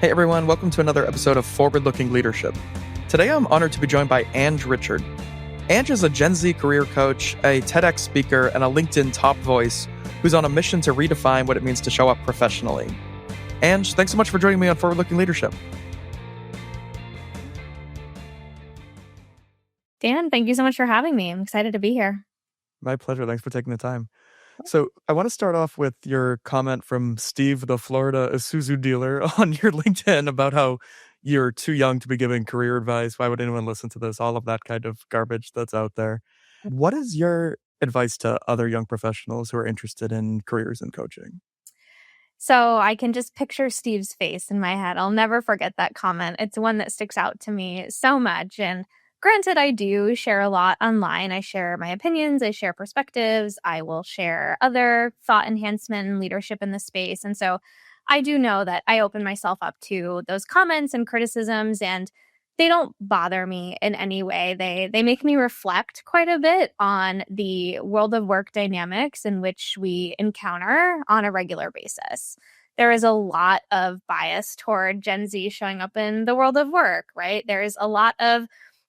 Hey everyone, welcome to another episode of Forward Looking Leadership. Today I'm honored to be joined by Ange Richard. Ange is a Gen Z career coach, a TEDx speaker, and a LinkedIn top voice who's on a mission to redefine what it means to show up professionally. Ange, thanks so much for joining me on Forward Looking Leadership. Dan, thank you so much for having me. I'm excited to be here. My pleasure. Thanks for taking the time. So I want to start off with your comment from Steve, the Florida Isuzu dealer, on your LinkedIn about how you're too young to be giving career advice. Why would anyone listen to this? All of that kind of garbage that's out there. What is your advice to other young professionals who are interested in careers in coaching? So I can just picture Steve's face in my head. I'll never forget that comment. It's one that sticks out to me so much. And granted, I do share a lot online. I share my opinions, I share perspectives, I will share other thought enhancement and leadership in the space. And so I do know that I open myself up to those comments and criticisms, and they don't bother me in any way. They make me reflect quite a bit on the world of work dynamics in which we encounter on a regular basis. There is a lot of bias toward Gen Z showing up in the world of work, right? There's a lot of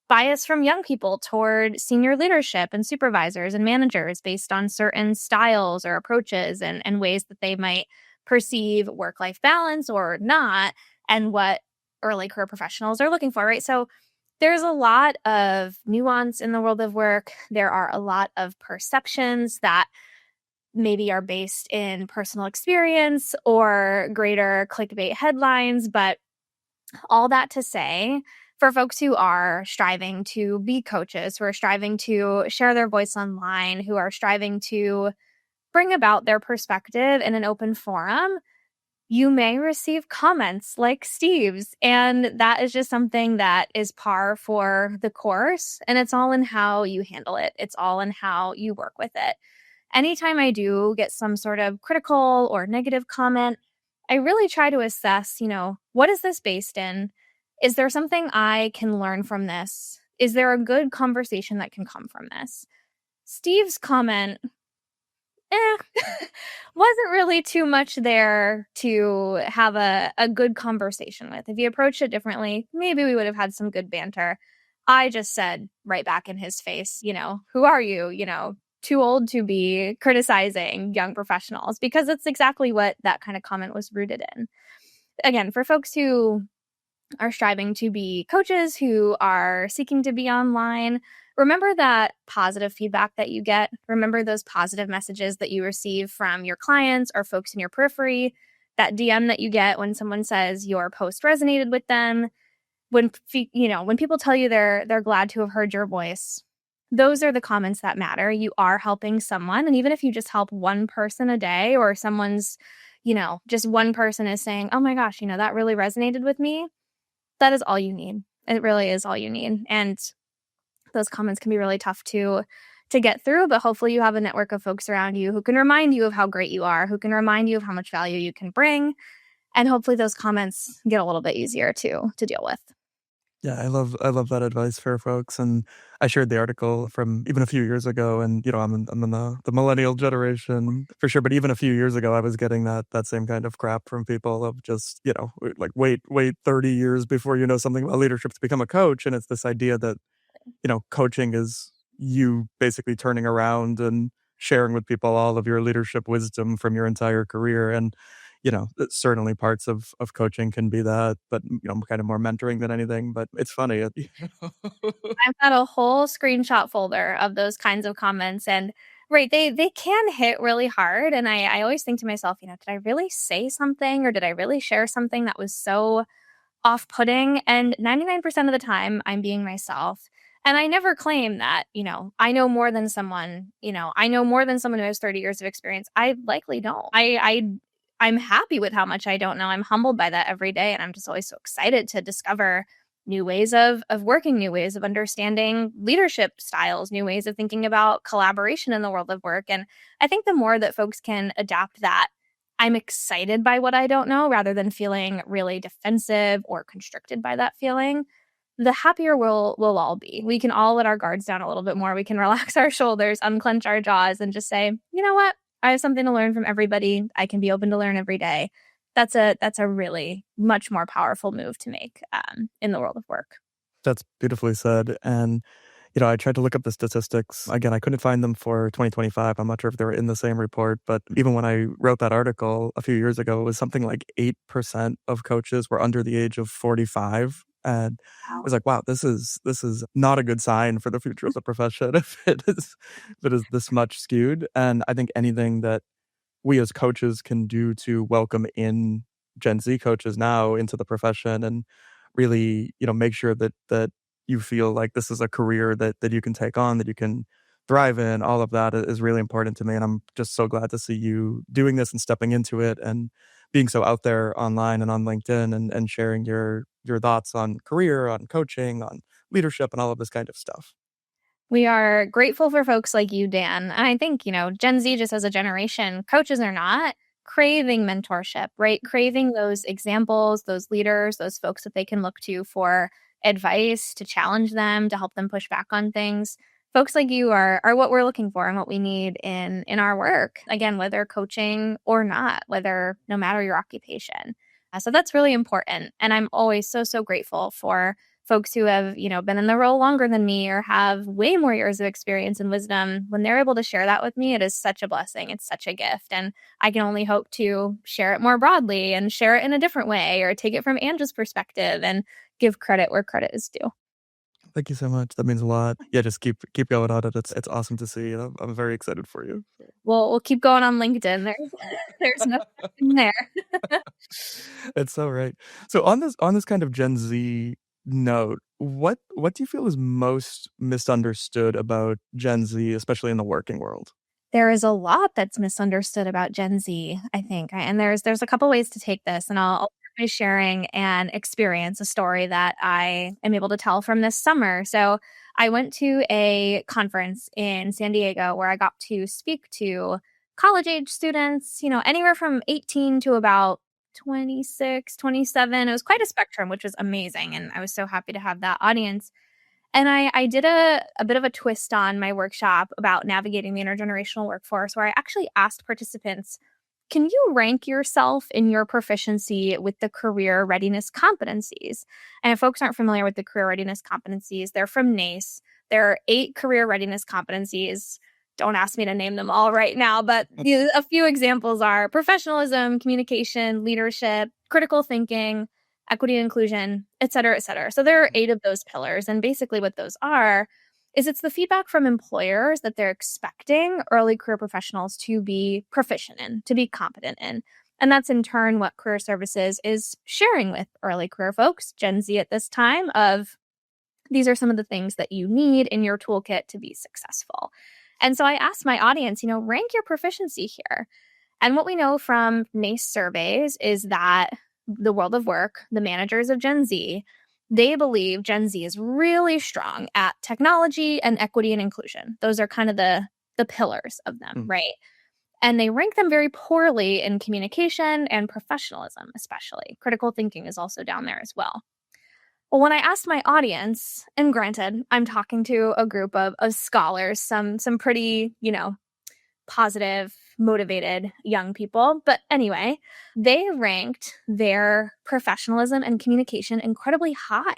bias from young people toward senior leadership and supervisors and managers based on certain styles or approaches and ways that they might perceive work-life balance or not, and what early career professionals are looking for, right? So there's a lot of nuance in the world of work. There are a lot of perceptions that maybe are based in personal experience or greater clickbait headlines, but all that to say, for folks who are striving to be coaches, who are striving to share their voice online, who are striving to bring about their perspective in an open forum, you may receive comments like Steve's. And that is just something that is par for the course. And it's all in how you handle it. It's all in how you work with it. Anytime I do get some sort of critical or negative comment, I really try to assess, what is this based in? Is there something I can learn from this? Is there a good conversation that can come from this? Steve's comment, wasn't really too much there to have a good conversation with. If he approached it differently, maybe we would have had some good banter. I just said right back in his face, who are you? Too old to be criticizing young professionals, because it's exactly what that kind of comment was rooted in. Again, for folks who are striving to be coaches, who are seeking to be online, remember that positive feedback that you get. Remember those positive messages that you receive from your clients or folks in your periphery, that DM that you get when someone says your post resonated with them, when people tell you they're glad to have heard your voice. Those are the comments that matter. You are helping someone. And even if you just help one person a day, or someone's, just one person is saying, oh my gosh, that really resonated with me, that is all you need. It really is all you need. And those comments can be really tough to get through, but hopefully you have a network of folks around you who can remind you of how great you are, who can remind you of how much value you can bring. And hopefully those comments get a little bit easier to deal with. Yeah, I love that advice for folks, and I shared the article from even a few years ago, and I'm in the millennial generation for sure, but even a few years ago, I was getting that same kind of crap from people of just like wait 30 years before you know something about leadership to become a coach, and it's this idea that coaching is you basically turning around and sharing with people all of your leadership wisdom from your entire career, and certainly parts of coaching can be that, but kind of more mentoring than anything. But it's funny. I've got a whole screenshot folder of those kinds of comments, and right, they can hit really hard. And I always think to myself, did I really say something, or did I really share something that was so off-putting? And 99% of the time I'm being myself. And I never claim that, I know more than someone, I know more than someone who has 30 years of experience. I likely don't. I'm happy with how much I don't know. I'm humbled by that every day. And I'm just always so excited to discover new ways of working, new ways of understanding leadership styles, new ways of thinking about collaboration in the world of work. And I think the more that folks can adapt that, I'm excited by what I don't know, rather than feeling really defensive or constricted by that feeling, the happier we'll all be. We can all let our guards down a little bit more. We can relax our shoulders, unclench our jaws, and just say, you know what? I have something to learn from everybody. I can be open to learn every day. that's a really much more powerful move to make in the world of work. That's beautifully said. And, I tried to look up the statistics. Again, I couldn't find them for 2025. I'm not sure if they were in the same report, but even when I wrote that article a few years ago, it was something like 8% of coaches were under the age of 45. And I Wow. was like, wow, this is not a good sign for the future of the profession if it is this much skewed. And I think anything that we as coaches can do to welcome in Gen Z coaches now into the profession and really, make sure that you feel like this is a career that you can take on, that you can thrive in, all of that is really important to me. And I'm just so glad to see you doing this and stepping into it and being so out there online and on LinkedIn and sharing your thoughts on career, on coaching, on leadership and all of this kind of stuff. We are grateful for folks like you, Dan. And I think, Gen Z just as a generation, coaches are not craving mentorship, right? Craving those examples, those leaders, those folks that they can look to for advice, to challenge them, to help them push back on things. Folks like you are what we're looking for and what we need in our work. Again, whether coaching or not, whether no matter your occupation. So that's really important. And I'm always so grateful for folks who have, been in the role longer than me or have way more years of experience and wisdom. When they're able to share that with me, it is such a blessing. It's such a gift. And I can only hope to share it more broadly and share it in a different way or take it from Ange's perspective and give credit where credit is due. Thank you so much. That means a lot. Yeah, just keep going on it. It's awesome to see. I'm very excited for you. We'll keep going on LinkedIn. There's nothing there. It's so right. So on this kind of Gen Z note, what do you feel is most misunderstood about Gen Z, especially in the working world? There is a lot that's misunderstood about Gen Z, I think, and there's a couple ways to take this, and I'll start by sharing an experience, a story that I am able to tell from this summer. So I went to a conference in San Diego where I got to speak to college age students, anywhere from 18 to about 26, 27. It was quite a spectrum, which was amazing, and I was so happy to have that audience. And I did a bit of a twist on my workshop about navigating the intergenerational workforce, where I actually asked participants, can you rank yourself in your proficiency with the career readiness competencies? And if folks aren't familiar with the career readiness competencies, they're from NACE. There are 8 career readiness competencies. Don't ask me to name them all right now, but a few examples are professionalism, communication, leadership, critical thinking, equity and inclusion, et cetera, et cetera. So there are 8 of those pillars. And basically what those are is it's the feedback from employers that they're expecting early career professionals to be proficient in, to be competent in. And that's in turn what career services is sharing with early career folks, Gen Z at this time, of these are some of the things that you need in your toolkit to be successful. And so I asked my audience, rank your proficiency here. And what we know from NACE surveys is that the world of work, the managers of Gen Z, they believe Gen Z is really strong at technology and equity and inclusion. Those are kind of the pillars of them, Mm. right? And they rank them very poorly in communication and professionalism, especially. Critical thinking is also down there as well. Well, when I asked my audience, and granted, I'm talking to a group of scholars, some pretty, positive, motivated young people. But anyway, they ranked their professionalism and communication incredibly high,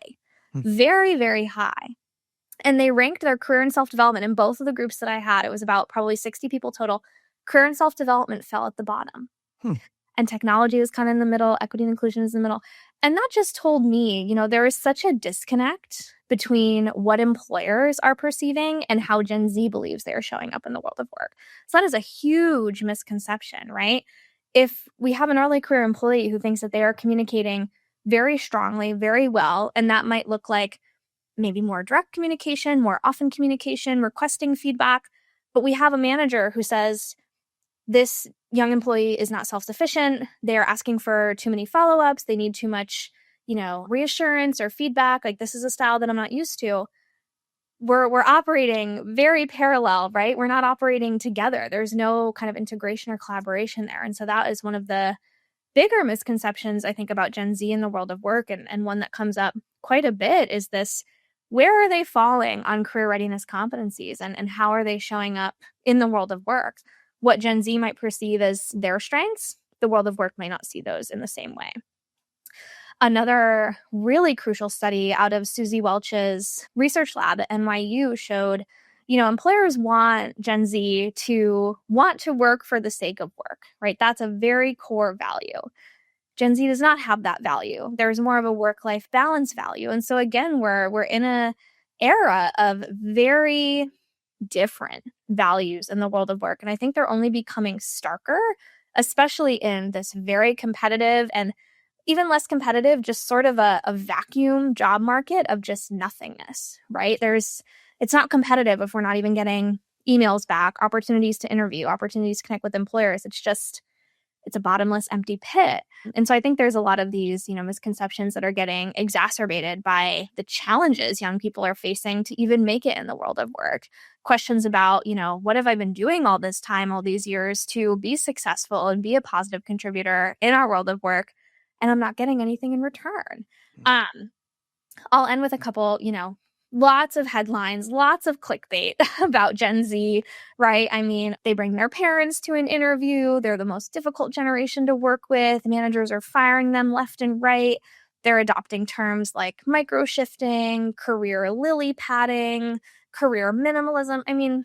Hmm. very, very high. And they ranked their career and self development in both of the groups that I had. It was about probably 60 people total. Career and self development fell at the bottom. Hmm. And technology was kind of in the middle, equity and inclusion is in the middle. And that just told me, there is such a disconnect between what employers are perceiving and how Gen Z believes they are showing up in the world of work. So that is a huge misconception, right? If we have an early career employee who thinks that they are communicating very strongly, very well, and that might look like maybe more direct communication, more often communication, requesting feedback, but we have a manager who says, this young employee is not self-sufficient. They're asking for too many follow-ups. They need too much, reassurance or feedback. Like, this is a style that I'm not used to. We're operating very parallel, right? We're not operating together. There's no kind of integration or collaboration there. And so that is one of the bigger misconceptions, I think, about Gen Z in the world of work. And one that comes up quite a bit is this, where are they falling on career readiness competencies and how are they showing up in the world of work? What Gen Z might perceive as their strengths the world of work might not see those in the same way. Another really crucial study out of Susie Welch's research lab at NYU showed, employers want Gen Z to want to work for the sake of work, right? That's a very core value. Gen Z does not have that value. There's more of a work-life balance value. And so again, we're in a era of very different values in the world of work. And I think they're only becoming starker, especially in this very competitive and even less competitive, just sort of a vacuum job market of just nothingness, right? It's not competitive if we're not even getting emails back, opportunities to interview, opportunities to connect with employers. It's a bottomless, empty pit. And so I think there's a lot of these, misconceptions that are getting exacerbated by the challenges young people are facing to even make it in the world of work. Questions about, what have I been doing all this time, all these years to be successful and be a positive contributor in our world of work, and I'm not getting anything in return. I'll end with a couple, lots of headlines, lots of clickbait about Gen Z, right? I mean, they bring their parents to an interview. They're the most difficult generation to work with. Managers are firing them left and right. They're adopting terms like micro shifting, career lily padding, career minimalism. I mean,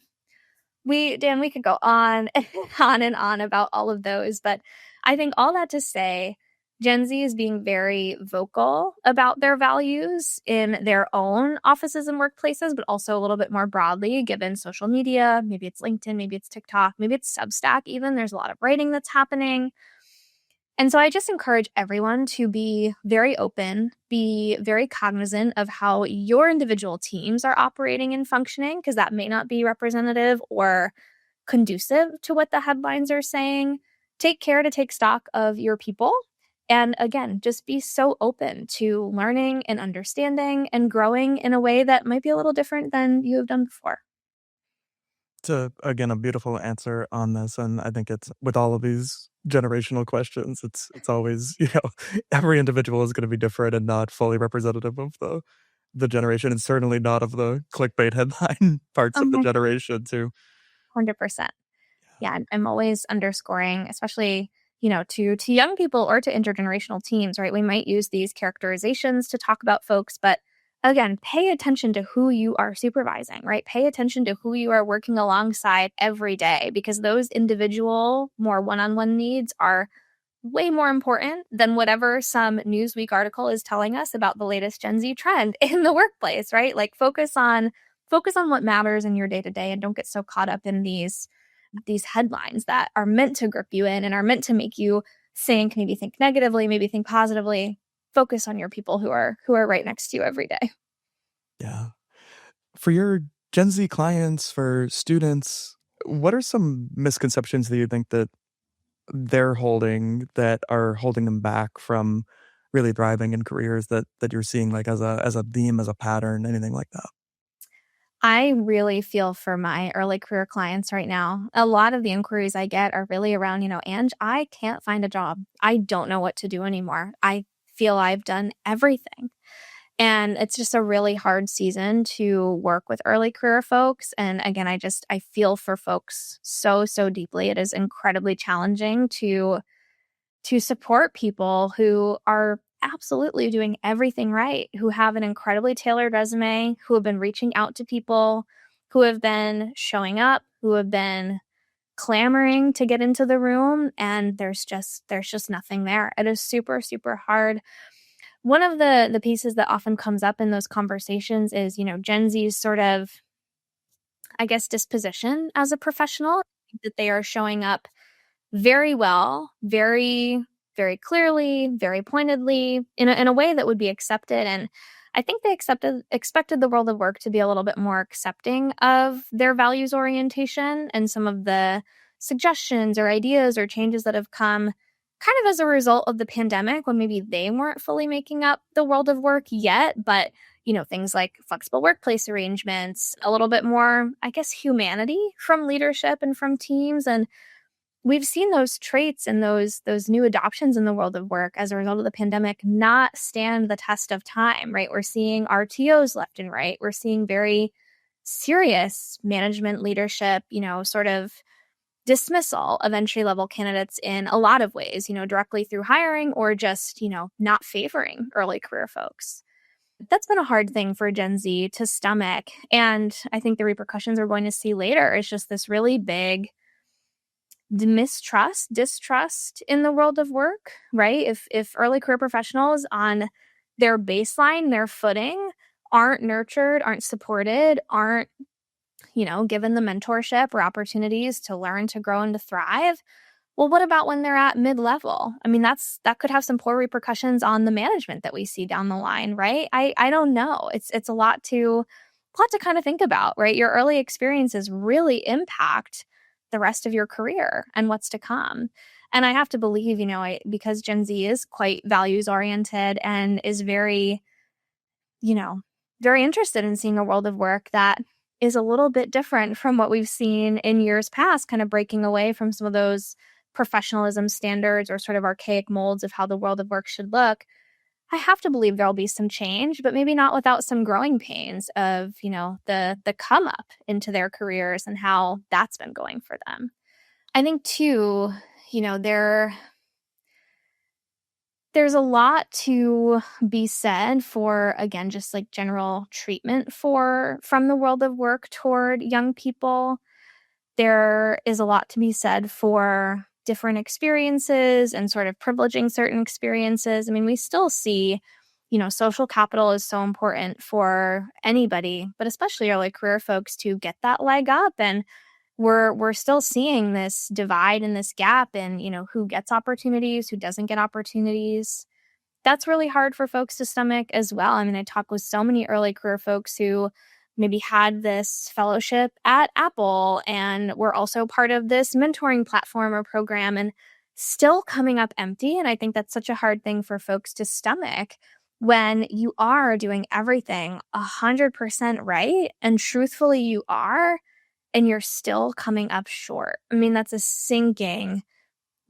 we could go on and on about all of those, but I think all that to say, Gen Z is being very vocal about their values in their own offices and workplaces, but also a little bit more broadly, given social media. Maybe it's LinkedIn, maybe it's TikTok, maybe it's Substack even. There's a lot of writing that's happening. And so I just encourage everyone to be very open, be very cognizant of how your individual teams are operating and functioning, because that may not be representative or conducive to what the headlines are saying. Take care to take stock of your people. And again, just be so open to learning and understanding and growing in a way that might be a little different than you have done before. Again, a beautiful answer on this, and I think it's with all of these generational questions, it's always, every individual is gonna be different and not fully representative of the generation, and certainly not of the clickbait headline parts of the Okay. generation too. 100%. Yeah, I'm always underscoring, especially, to young people or to intergenerational teams, right? We might use these characterizations to talk about folks, but again, pay attention to who you are supervising, right? Pay attention to who you are working alongside every day, because those individual, more one-on-one needs are way more important than whatever some Newsweek article is telling us about the latest Gen Z trend in the workplace, right? Like focus on what matters in your day to day, and don't get so caught up in these headlines that are meant to grip you in and are meant to make you maybe think negatively, maybe think positively. Focus on your people who are right next to you every day. Yeah. For your Gen Z clients, for students, what are some misconceptions that you think that they're holding that are holding them back from really thriving in careers that you're seeing, like, as a theme, as a pattern, anything like that? I really feel for my early career clients right now. A lot of the inquiries I get are really around, Ange, I can't find a job. I don't know what to do anymore. I feel I've done everything. And it's just a really hard season to work with early career folks. And again, I feel for folks so, so deeply. It is incredibly challenging to support people who are absolutely doing everything right, who have an incredibly tailored resume, who have been reaching out to people, who have been showing up, who have been clamoring to get into the room, and there's just nothing there. It is super, super hard. One of the pieces that often comes up in those conversations is, Gen Z's sort of, I guess, disposition as a professional, that they are showing up very well, very, very clearly, very pointedly, in a way that would be accepted. And I think they expected the world of work to be a little bit more accepting of their values orientation and some of the suggestions or ideas or changes that have come kind of as a result of the pandemic, when maybe they weren't fully making up the world of work yet, but things like flexible workplace arrangements, a little bit more, I guess, humanity from leadership and from teams. And we've seen those traits and those new adoptions in the world of work as a result of the pandemic not stand the test of time, right? We're seeing RTOs left and right. We're seeing very serious management leadership, sort of dismissal of entry-level candidates in a lot of ways, directly through hiring or just, not favoring early career folks. That's been a hard thing for Gen Z to stomach. And I think the repercussions we're going to see later is just this really big distrust in the world of work, right? If early career professionals on their baseline, their footing, aren't nurtured, aren't supported, aren't, given the mentorship or opportunities to learn, to grow, and to thrive, well, what about when they're at mid-level? I mean, that could have some poor repercussions on the management that we see down the line, right? I don't know. It's a lot to kind of think about, right? Your early experiences really impact the rest of your career and what's to come. And I have to believe, because Gen Z is quite values oriented and is very, you know, very interested in seeing a world of work that is a little bit different from what we've seen in years past, kind of breaking away from some of those professionalism standards or sort of archaic molds of how the world of work should look. I have to believe there'll be some change, but maybe not without some growing pains of, the come up into their careers and how that's been going for them. I think too, there's a lot to be said for, again, just like general treatment from the world of work toward young people. There is a lot to be said for different experiences and sort of privileging certain experiences. I mean, we still see, social capital is so important for anybody, but especially early career folks to get that leg up. And we're still seeing this divide and this gap in, who gets opportunities, who doesn't get opportunities. That's really hard for folks to stomach as well. I mean, I talk with so many early career folks who maybe had this fellowship at Apple and were also part of this mentoring platform or program and still coming up empty. And I think that's such a hard thing for folks to stomach when you are doing everything 100% right. And truthfully, you are, and you're still coming up short. I mean, that's a sinking,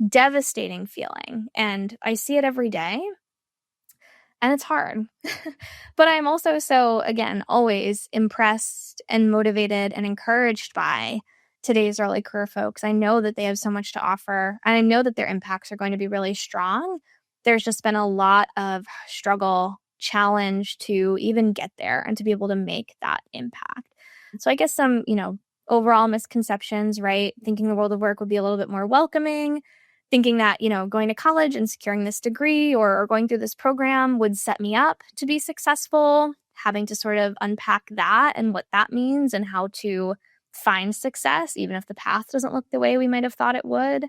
devastating feeling. And I see it every day. And it's hard. But I'm also so, again, always impressed and motivated and encouraged by today's early career folks. I know that they have so much to offer, and I know that their impacts are going to be really strong. There's just been a lot of struggle, challenge to even get there and to be able to make that impact. So I guess some, overall misconceptions, right? Thinking the world of work would be a little bit more welcoming, thinking that, going to college and securing this degree or going through this program would set me up to be successful, having to sort of unpack that and what that means and how to find success, even if the path doesn't look the way we might have thought it would.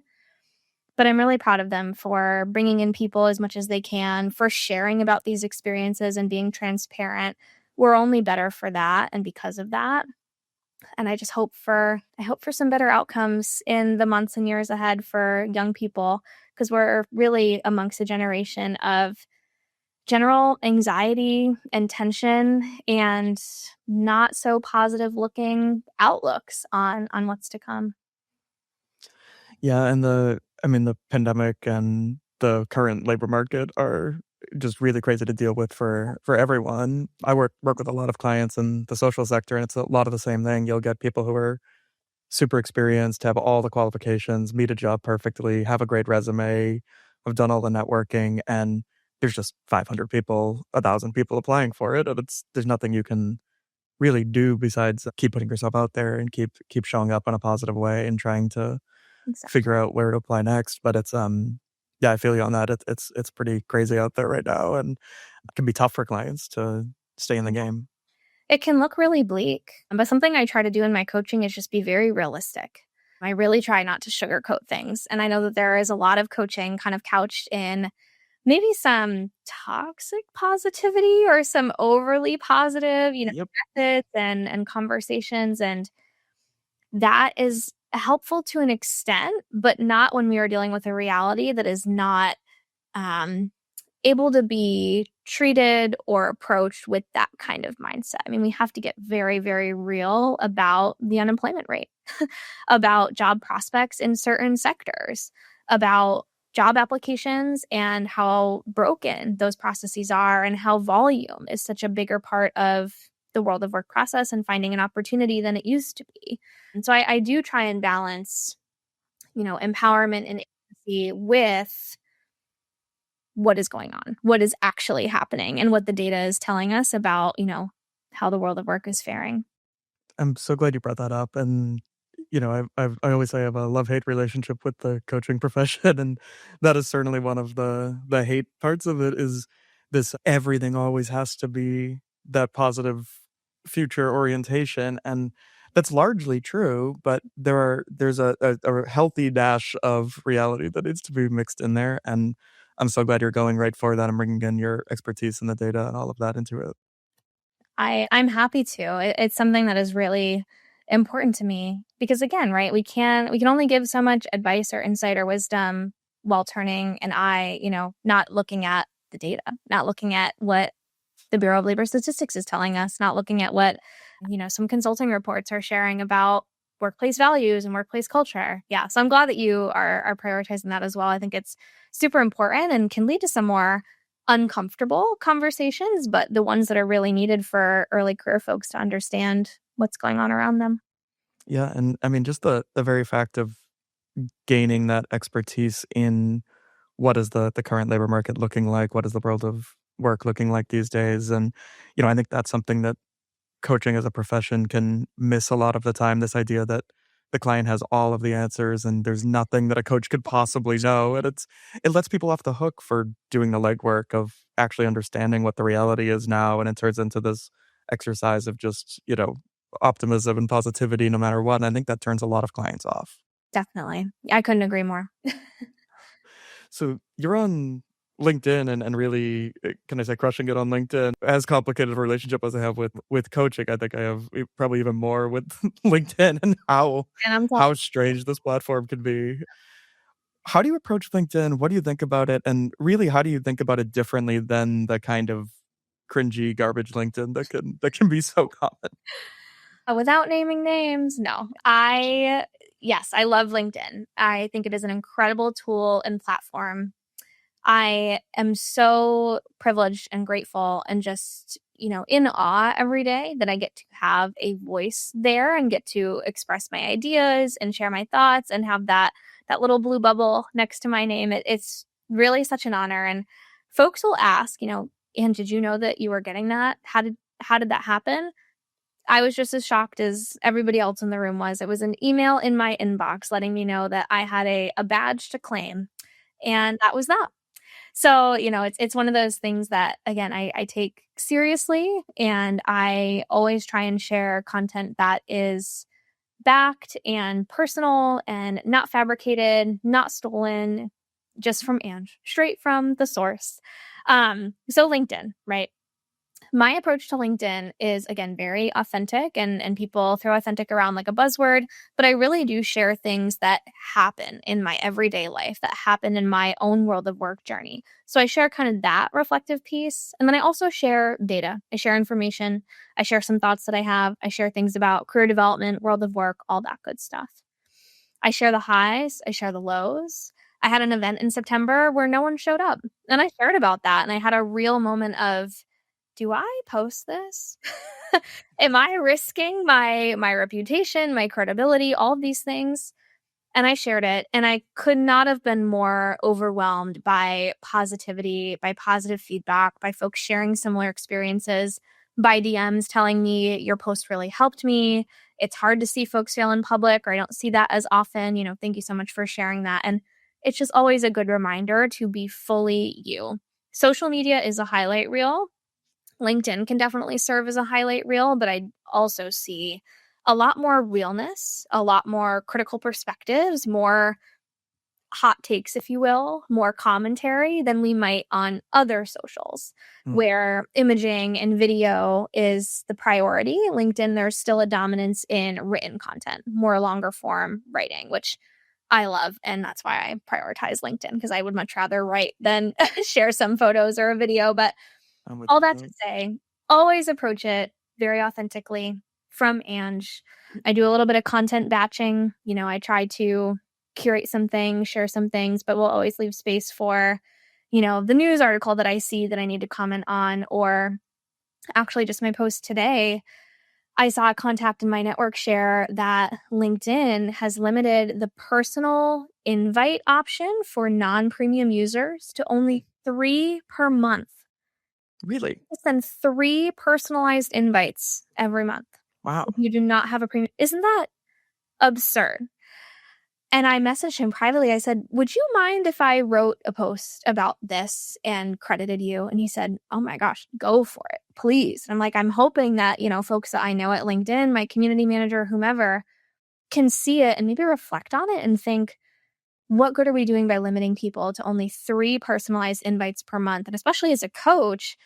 But I'm really proud of them for bringing in people as much as they can, for sharing about these experiences and being transparent. We're only better for that and because of that. And I hope for some better outcomes in the months and years ahead for young people, because we're really amongst a generation of general anxiety and tension and not so positive looking outlooks on what's to come. Yeah, and the pandemic and the current labor market are just really crazy to deal with for everyone. I work with a lot of clients in the social sector, and it's a lot of the same thing. You'll get people who are super experienced, have all the qualifications, meet a job perfectly, have a great resume, have done all the networking, and there's just 500 people, 1,000 people applying for it, and there's nothing you can really do besides keep putting yourself out there and keep showing up in a positive way and trying to Exactly. figure out where to apply next. But yeah, I feel you on that. It's pretty crazy out there right now, and it can be tough for clients to stay in the game. It can look really bleak, but something I try to do in my coaching is just be very realistic. I really try not to sugarcoat things. And I know that there is a lot of coaching kind of couched in maybe some toxic positivity or some overly positive, Yep. methods and conversations. And that is helpful to an extent, but not when we are dealing with a reality that is not um, able to be treated or approached with that kind of mindset. I mean, we have to get very, very real about the unemployment rate, about job prospects in certain sectors, about job applications and how broken those processes are, and how volume is such a bigger part of the world of work process and finding an opportunity than it used to be. And so I do try and balance empowerment and agency with what is going on, what is actually happening, and what the data is telling us about, how the world of work is faring. I'm so glad you brought that up, and, I always say I have a love-hate relationship with the coaching profession, and that is certainly one of the hate parts of it is this everything always has to be that positive future orientation, and that's largely true, but there's a healthy dash of reality that needs to be mixed in there, and I'm so glad you're going right for that and bringing in your expertise in the data and all of that into it. I'm happy to. It's something that is really important to me because again, right, we can only give so much advice or insight or wisdom while turning an eye, not looking at the data, not looking at what the Bureau of Labor Statistics is telling us, not looking at what, some consulting reports are sharing about workplace values and workplace culture. Yeah. So I'm glad that you are prioritizing that as well. I think it's super important and can lead to some more uncomfortable conversations, but the ones that are really needed for early career folks to understand what's going on around them. Yeah, and I mean, just the very fact of gaining that expertise in what is the current labor market looking like, what is the world of work looking like these days, and, I think that's something that coaching as a profession can miss a lot of the time, this idea that the client has all of the answers and there's nothing that a coach could possibly know, and it lets people off the hook for doing the legwork of actually understanding what the reality is now, and it turns into this exercise of just, optimism and positivity no matter what, and I think that turns a lot of clients off. Definitely. I couldn't agree more. So you're on LinkedIn and really, can I say crushing it on LinkedIn. As complicated a relationship as I have with coaching, I think I have probably even more with LinkedIn and And I'm how strange this platform can be. How do you approach LinkedIn? What do you think about it? And really, how do you think about it differently than the kind of cringy garbage LinkedIn that can be so common? without naming names, no. Yes, I love LinkedIn. I think it is an incredible tool and platform. I am so privileged and grateful and just, in awe every day that I get to have a voice there and get to express my ideas and share my thoughts and have that little blue bubble next to my name. It's really such an honor. And folks will ask, and did you know that you were getting that? How did that happen? I was just as shocked as everybody else in the room was. It was an email in my inbox letting me know that I had a badge to claim. And that was that. So, it's one of those things that again I take seriously and I always try and share content that is backed and personal and not fabricated, not stolen, just from Ange, straight from the source. So LinkedIn, right? My approach to LinkedIn is again very authentic and people throw authentic around like a buzzword, but I really do share things that happen in my everyday life, that happen in my own world of work journey. So I share kind of that reflective piece. And then I also share data. I share information. I share some thoughts that I have. I share things about career development, world of work, all that good stuff. I share the highs, I share the lows. I had an event in September where no one showed up. And I shared about that and I had a real moment of do I post this? Am I risking my reputation, my credibility, all of these things? And I shared it and I could not have been more overwhelmed by positivity, by positive feedback, by folks sharing similar experiences, by DMs telling me your post really helped me. It's hard to see folks fail in public or I don't see that as often, thank you so much for sharing that. And it's just always a good reminder to be fully you. Social media is a highlight reel. LinkedIn can definitely serve as a highlight reel, but I also see a lot more realness, a lot more critical perspectives, more hot takes, if you will, more commentary than we might on other socials Mm, where imaging and video is the priority. LinkedIn, there's still a dominance in written content, more longer form writing, which I love. And that's why I prioritize LinkedIn because I would much rather write than share some photos or a video. But I'm with all you that to there. say, always approach it very authentically from Ange. I do a little bit of content batching. I try to curate some things, share some things, but we'll always leave space for, the news article that I see that I need to comment on, or actually just my post today. I saw a contact in my network share that LinkedIn has limited the personal invite option for non-premium users to only 3 per month. Really? Send 3 personalized invites every month Wow. if you do not have a premium. Isn't that absurd? And I messaged him privately. I said, "Would you mind if I wrote a post about this and credited you?" And he said, "Oh my gosh, go for it, please." And I'm like, I'm hoping that, folks that I know at LinkedIn, my community manager, whomever, can see it and maybe reflect on it and think, what good are we doing by limiting people to only 3 personalized invites per month? And especially as a coach,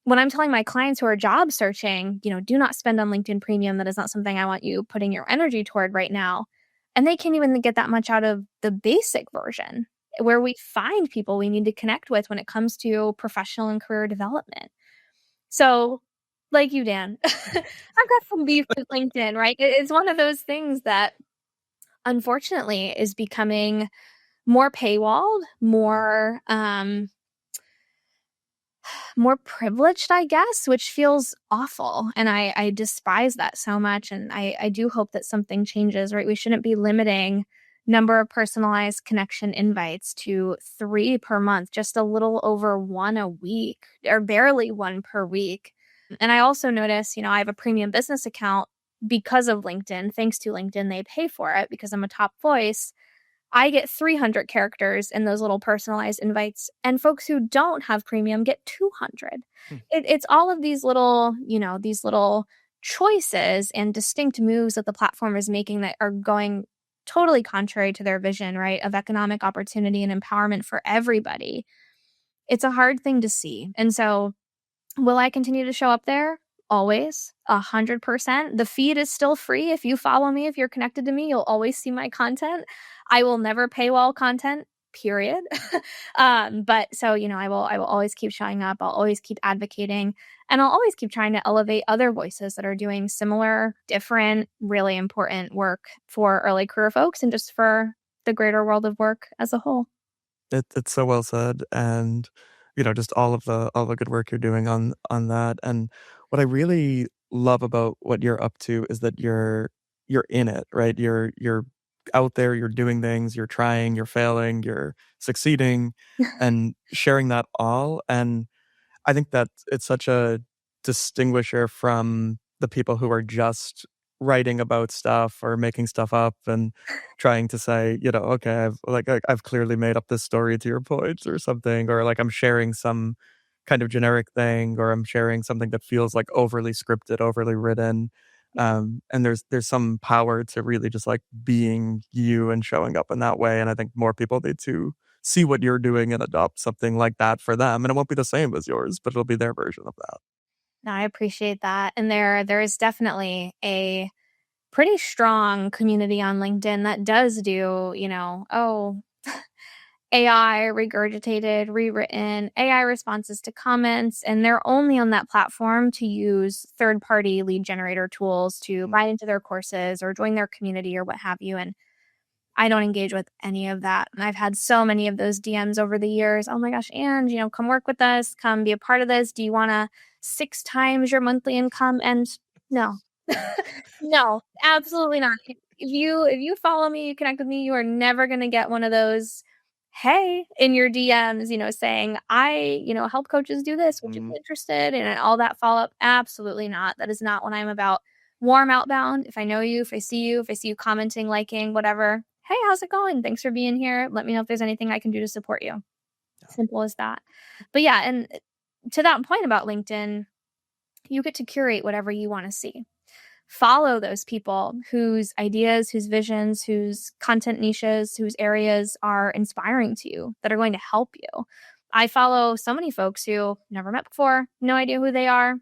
when I'm telling my clients who are job searching, do not spend on LinkedIn Premium. That is not something I want you putting your energy toward right now. And they can't even get that much out of the basic version where we find people we need to connect with when it comes to professional and career development. So, like you, Dan, I've got some beef with LinkedIn, right? It's one of those things that unfortunately is becoming more paywalled, more privileged, I guess, which feels awful. And I despise that so much. And I do hope that something changes, right? We shouldn't be limiting number of personalized connection invites to 3 per month, just a little over 1 a week or barely 1 per week. And I also notice, I have a premium business account because of LinkedIn. Thanks to LinkedIn, they pay for it because I'm a top voice. I get 300 characters in those little personalized invites, and folks who don't have premium get 200. Hmm. It's all of these little choices and distinct moves that the platform is making that are going totally contrary to their vision, right, of economic opportunity and empowerment for everybody. It's a hard thing to see. And so, will I continue to show up there? Always, 100%. The feed is still free. If you follow me, if you're connected to me, you'll always see my content. I will never paywall content, period. But so, I will always keep showing up. I'll always keep advocating, and I'll always keep trying to elevate other voices that are doing similar, different, really important work for early career folks and just for the greater world of work as a whole. It's so well said, and, just all the good work you're doing on that, and what I really love about what you're up to is that you're in it, right? You're out there, you're doing things, you're trying, you're failing, you're succeeding, and sharing that all, and I think that it's such a distinguisher from the people who are just writing about stuff or making stuff up and trying to say, "Okay, I've clearly made up this story to your point," or something, or like I'm sharing some kind of generic thing, or I'm sharing something that feels like overly scripted, overly written. And there's some power to really just like being you and showing up in that way. And I think more people need to see what you're doing and adopt something like that for them. And it won't be the same as yours, but it'll be their version of that. No, I appreciate that. And there is definitely a pretty strong community on LinkedIn that does do, AI regurgitated, rewritten, AI responses to comments, and they're only on that platform to use third-party lead generator tools to Mm. buy into their courses or join their community or what have you. And I don't engage with any of that. And I've had so many of those DMs over the years. Oh my gosh, Ange, come work with us, come be a part of this. Do you want to 6 times your monthly income? And no, no, absolutely not. If you follow me, you connect with me, you are never going to get one of those, hey, in your DMs, saying, I, help coaches do this. Would you Mm. be interested? And all that follow up. Absolutely not. That is not what I'm about. Warm outbound. If I know you, if I see you commenting, liking, whatever, hey, how's it going? Thanks for being here. Let me know if there's anything I can do to support you. Yeah. Simple as that. But yeah, and to that point about LinkedIn, you get to curate whatever you want to see. Follow those people whose ideas, whose visions, whose content niches, whose areas are inspiring to you that are going to help you. I follow so many folks who never met before, no idea who they are.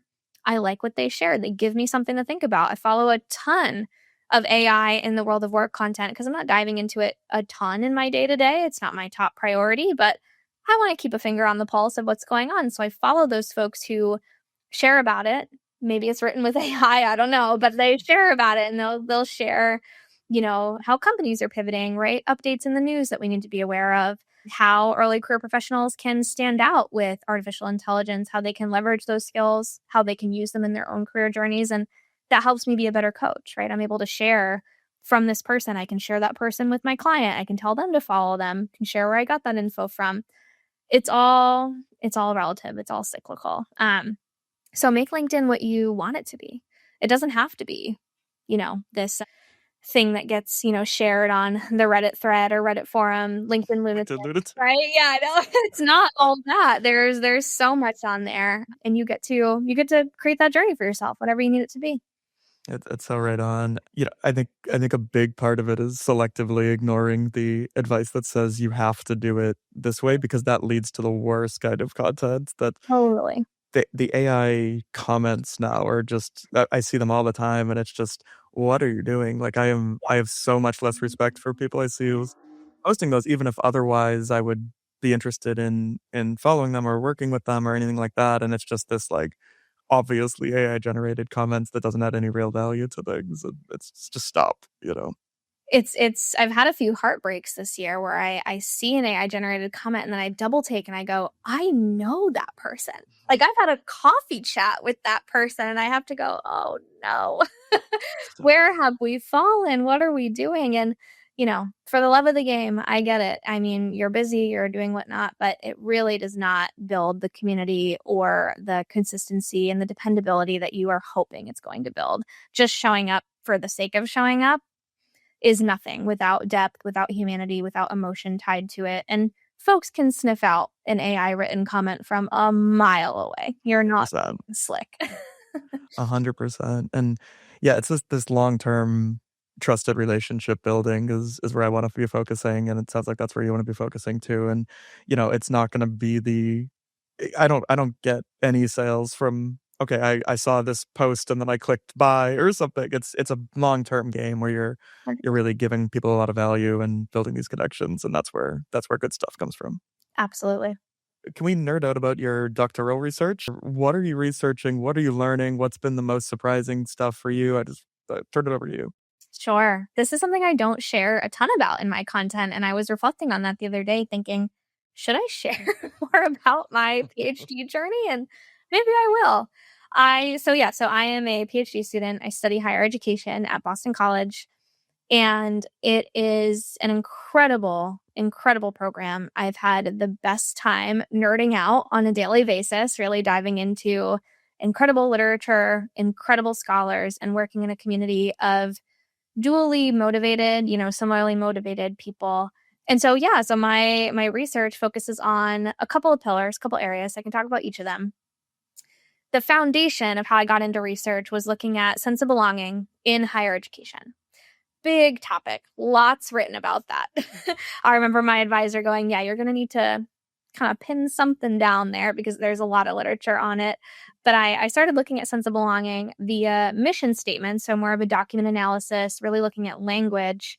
I like what they share. They give me something to think about. I follow a ton of AI in the world of work content because I'm not diving into it a ton in my day to day. It's not my top priority, but I want to keep a finger on the pulse of what's going on. So I follow those folks who share about it. Maybe it's written with AI, I don't know, but they share about it and they'll share, how companies are pivoting, right? Updates in the news that we need to be aware of, how early career professionals can stand out with artificial intelligence, how they can leverage those skills, how they can use them in their own career journeys. And that helps me be a better coach, right? I'm able to share from this person. I can share that person with my client. I can tell them to follow them, can share where I got that info from. It's all relative. It's all cyclical. So make LinkedIn what you want it to be. It doesn't have to be, this thing that gets, shared on the Reddit thread or Reddit forum, LinkedIn lunatics, right? Yeah, I know. It's not all that. There's so much on there, and you get to create that journey for yourself, whatever you need it to be. It's so right on. I think a big part of it is selectively ignoring the advice that says you have to do it this way, because that leads to the worst kind of content. That Totally. the AI comments now are just, I see them all the time, and it's just, what are you doing? Like, I have so much less respect for people I see who's posting those, even if otherwise I would be interested in following them or working with them or anything like that. And it's just this, like, obviously AI generated comments that doesn't add any real value to things. It's just stop. It's I've had a few heartbreaks this year where I see an AI generated comment and then I double take and I go, I know that person. Like I've had a coffee chat with that person and I have to go, oh no. So Where have we fallen? What are we doing? And for the love of the game, I get it. I mean, you're busy, you're doing whatnot, but it really does not build the community or the consistency and the dependability that you are hoping it's going to build. Just showing up for the sake of showing up is nothing without depth, without humanity, without emotion tied to it. And folks can sniff out an AI written comment from a mile away. You're not sad. slick. 100%. And yeah, it's this long-term trusted relationship building is where I want to be focusing, and it sounds like that's where you want to be focusing too. And it's not going to be I don't get any sales from, okay, I saw this post and then I clicked buy or something. It's a long-term game where you're really giving people a lot of value and building these connections, and that's where good stuff comes from. Absolutely. Can we nerd out about your doctoral research? What are you researching? What are you learning? What's been the most surprising stuff for you? I just turn it over to you. Sure. This is something I don't share a ton about in my content. And I was reflecting on that the other day, thinking, should I share more about my PhD journey? And maybe I will. So I am a PhD student. I study higher education at Boston College. And it is an incredible, incredible program. I've had the best time nerding out on a daily basis, really diving into incredible literature, incredible scholars, and working in a community of dually motivated, similarly motivated people. And so, yeah, so my research focuses on a couple of pillars, a couple areas. I can talk about each of them. The foundation of how I got into research was looking at sense of belonging in higher education. Big topic, lots written about that. I remember my advisor going, yeah, you're going to need to kind of pin something down there because there's a lot of literature on it. But I started looking at sense of belonging via mission statements, so more of a document analysis, really looking at language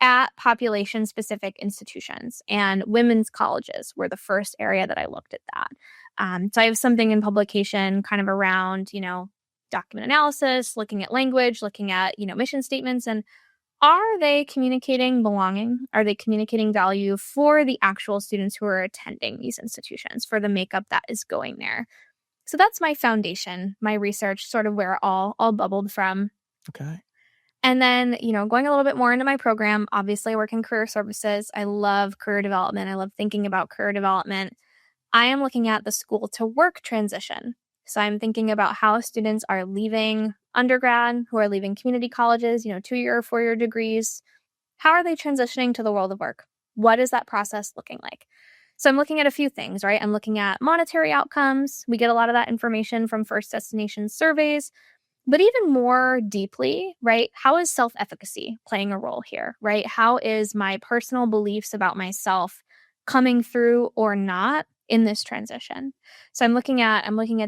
at population specific institutions. And women's colleges were the first area that I looked at that. So I have something in publication kind of around, document analysis, looking at language, looking at, mission statements, and are they communicating belonging? Are they communicating value for the actual students who are attending these institutions, for the makeup that is going there? So that's my foundation, my research, sort of where it all bubbled from. Okay. And then, going a little bit more into my program, obviously I work in career services. I love career development. I love thinking about career development. I am looking at the school to work transition. So I'm thinking about how students are leaving undergrad, who are leaving community colleges, 2-year or 4-year degrees. How are they transitioning to the world of work? What is that process looking like? So I'm looking at a few things, right? I'm looking at monetary outcomes. We get a lot of that information from first destination surveys, but even more deeply, right? How is self efficacy playing a role here, right? How is my personal beliefs about myself coming through or not in this transition? So I'm looking at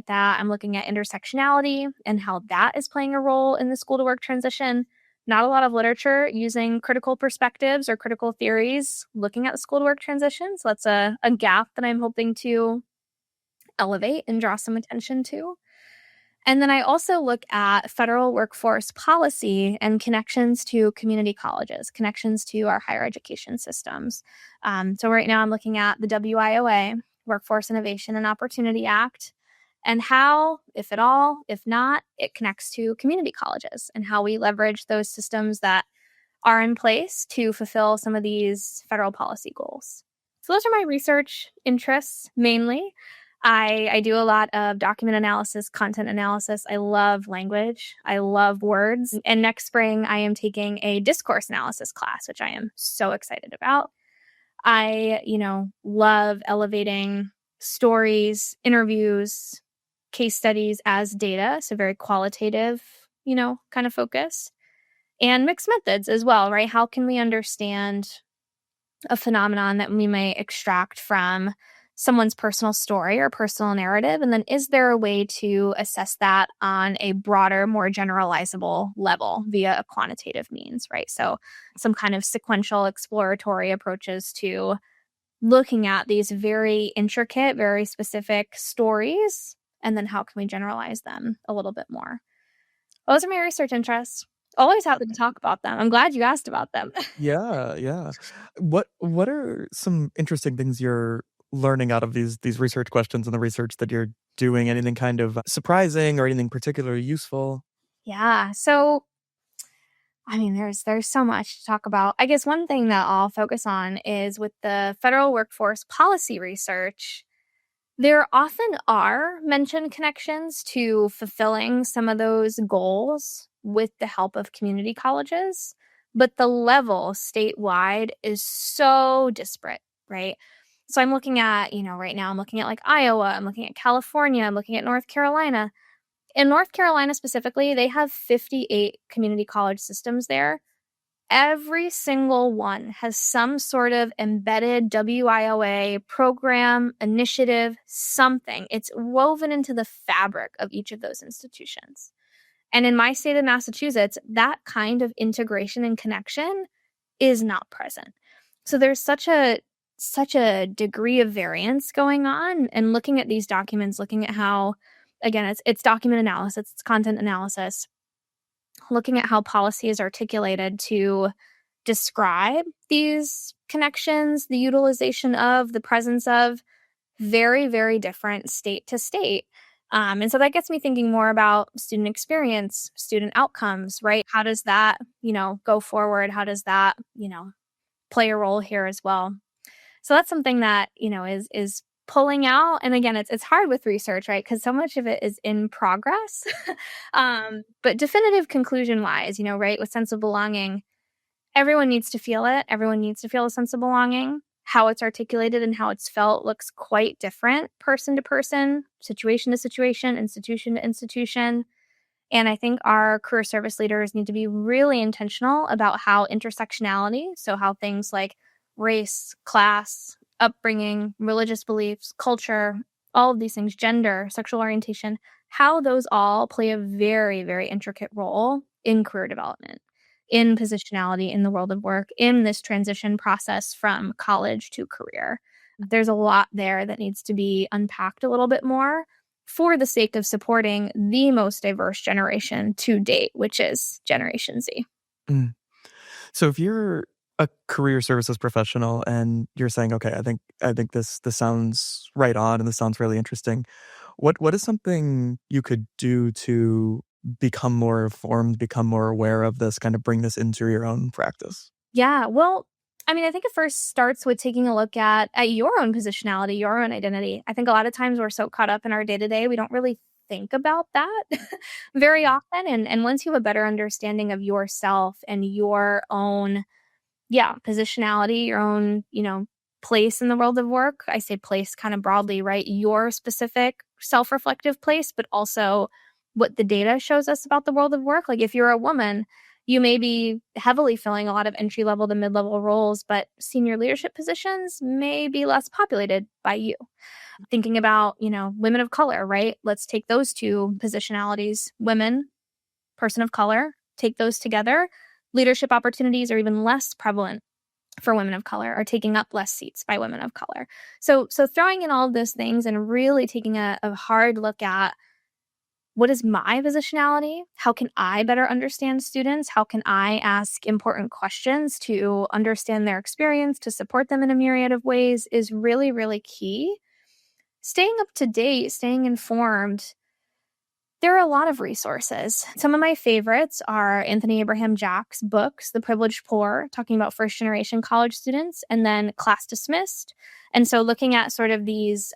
that. I'm looking at intersectionality and how that is playing a role in the school to work transition. Not a lot of literature using critical perspectives or critical theories looking at the school to work transition. So that's a gap that I'm hoping to elevate and draw some attention to. And then I also look at federal workforce policy and connections to community colleges, connections to our higher education systems. So right now I'm looking at the WIOA, Workforce Innovation and Opportunity Act, and how, if at all, if not, it connects to community colleges and how we leverage those systems that are in place to fulfill some of these federal policy goals. So those are my research interests mainly. I do a lot of document analysis, content analysis. I love language. I love words. And next spring, I am taking a discourse analysis class, which I am so excited about. I, love elevating stories, interviews, case studies as data. So very qualitative, kind of focus. And mixed methods as well, right? How can we understand a phenomenon that we may extract from someone's personal story or personal narrative? And then is there a way to assess that on a broader, more generalizable level via a quantitative means, right? So some kind of sequential exploratory approaches to looking at these very intricate, very specific stories, and then how can we generalize them a little bit more? Those are my research interests. Always happy to talk about them. I'm glad you asked about them. Yeah, yeah. What are some interesting things you're learning out of these research questions and the research that you're doing? Anything kind of surprising or anything particularly useful? Yeah. So, there's so much to talk about. I guess one thing that I'll focus on is with the federal workforce policy research. There often are mentioned connections to fulfilling some of those goals with the help of community colleges, but the level statewide is so disparate, right? So I'm looking at, right now I'm looking at like Iowa, I'm looking at California, I'm looking at North Carolina. In North Carolina specifically, they have 58 community college systems there. Every single one has some sort of embedded WIOA program, initiative, something. It's woven into the fabric of each of those institutions. And in my state of Massachusetts, that kind of integration and connection is not present. So there's such a degree of variance going on, and looking at these documents, looking at how, again, it's document analysis, it's content analysis, looking at how policy is articulated to describe these connections, the utilization of, the presence of, very, very different state to state. And so that gets me thinking more about student experience, student outcomes, right? How does that, go forward? How does that, play a role here as well? So that's something that, is pulling out. And again, it's hard with research, right? Because so much of it is in progress. But definitive conclusion wise, right, with sense of belonging, everyone needs to feel it. Everyone needs to feel a sense of belonging. How it's articulated and how it's felt looks quite different person to person, situation to situation, institution to institution. And I think our career service leaders need to be really intentional about how intersectionality, so how things like race, class, upbringing, religious beliefs, culture, all of these things, gender, sexual orientation, how those all play a very, very intricate role in career development, in positionality in the world of work, in this transition process from college to career. There's a lot there that needs to be unpacked a little bit more for the sake of supporting the most diverse generation to date, which is Generation Z. Mm. So if you're a career services professional and you're saying, okay, I think this sounds right on and this sounds really interesting. What is something you could do to become more informed, become more aware of this, kind of bring this into your own practice? Yeah, well, I think it first starts with taking a look at your own positionality, your own identity. I think a lot of times we're so caught up in our day-to-day, we don't really think about that very often. And once you have a better understanding of yourself and your own, yeah, positionality, your own, place in the world of work. I say place kind of broadly, right? Your specific self-reflective place, but also what the data shows us about the world of work. Like if you're a woman, you may be heavily filling a lot of entry level to mid level roles, but senior leadership positions may be less populated by you. Thinking about, women of color, right? Let's take those two positionalities, women, person of color, take those together. Leadership opportunities are even less prevalent for women of color, are taking up less seats by women of color. So throwing in all of those things and really taking a hard look at what is my positionality? How can I better understand students? How can I ask important questions to understand their experience, to support them in a myriad of ways is really, really key. staying up to date, staying informed, there are a lot of resources. Some of my favorites are Anthony Abraham Jack's books, The Privileged Poor, talking about first generation college students, and then Class Dismissed. And so looking at sort of these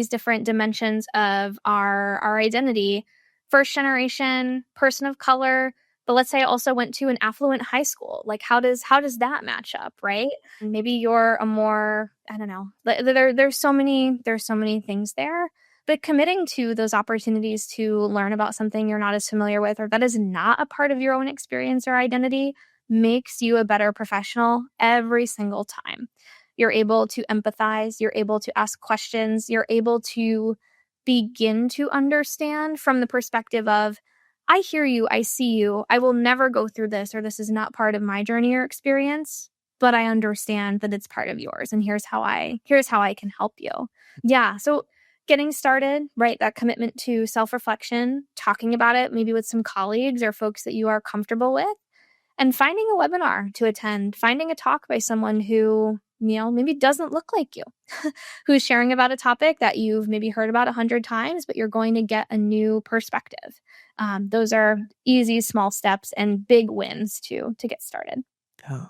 different dimensions of our identity, first generation, person of color, but let's say I also went to an affluent high school. Like how does that match up, right? Maybe you're a more, I don't know. There's so many things there. But committing to those opportunities to learn about something you're not as familiar with or that is not a part of your own experience or identity makes you a better professional every single time. You're able to empathize, you're able to ask questions, you're able to begin to understand from the perspective of, I hear you, I see you, I will never go through this, or this is not part of my journey or experience, but I understand that it's part of yours, and here's how I can help you. Yeah, so getting started, right? That commitment to self-reflection, talking about it maybe with some colleagues or folks that you are comfortable with, and finding a webinar to attend, finding a talk by someone who, maybe doesn't look like you, who's sharing about a topic that you've maybe heard about 100 times, but you're going to get a new perspective. Those are easy, small steps and big wins to get started. Yeah.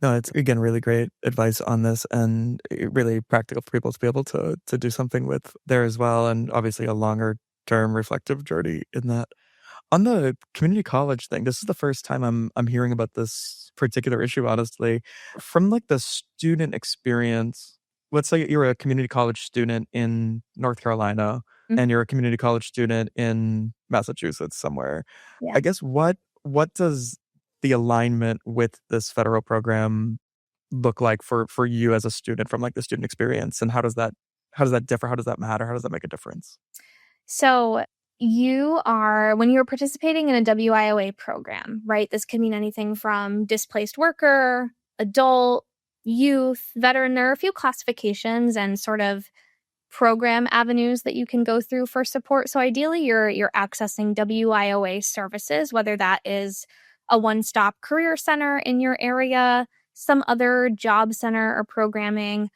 No, it's again really great advice on this and really practical for people to be able to do something with there as well, and obviously a longer term reflective journey in that. On the community college thing, this is the first time I'm hearing about this particular issue, honestly. From, like, the student experience, let's say you're a community college student in North Carolina, Mhm. and you're a community college student in Massachusetts somewhere. Yeah. I guess what does the alignment with this federal program look like for you as a student from, like, the student experience, and how does that differ? How does that matter? How does that make a difference? So when you're participating in a WIOA program, right? This can mean anything from displaced worker, adult, youth, veteran. There are a few classifications and sort of program avenues that you can go through for support. So ideally you're accessing WIOA services, whether that is a one-stop career center in your area, some other job center or programming.